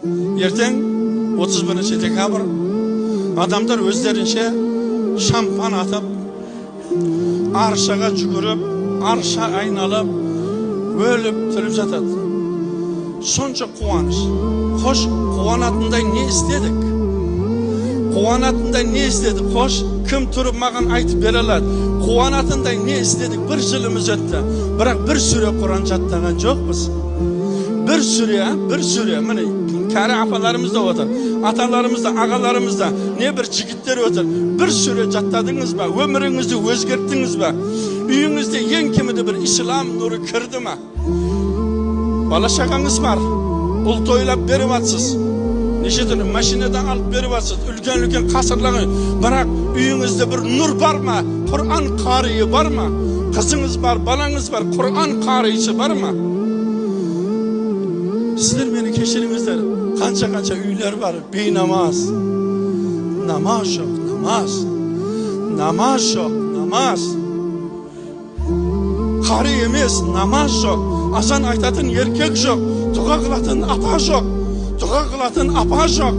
Ертең 31 декабр адамдар өздерінше шампан атып, аршаға жүгіріп, арша айналып, өліп тұрып жатады. Сонша қуаныш. Хош, қуанатындай не істедік? Қуанатындай не істедік? Хош, кім тұрып маған айтып бере алады? Қуанатындай не істедік? Bir жылымыз өтті. Бірақ бір сүре Құран жаттаған жоқпыз. Bir сүре, міне, кәрі апаларымыз да отыр, аталарымыз да, ағаларымыз да, не бір жігіттер отыр. Bir сүре жаттадыңыз ба? Өміріңізді өзгерттіңіз ба? Үйіңізде ең кемінде бір ислам нұры кірді ма? Бала шағаңыз бар, ұл тойлап беріп атсыз. Неше түрлі машинадан алып беріп атсыз. Үлкен қасырлағы. Бірақ үйіңізде бір нұр бар ма? Құран қарийы бар ма? Қызыңыз бар, балаңыз бар, Құран қарийші бар ма? Sizler beni keşirinizler. Kança üyler var. Beynamaz. Namaz yok. Namaz yok. Karı emez. Namaz yok. Azan aytatın erkek yok. Dua kılatın apa yok.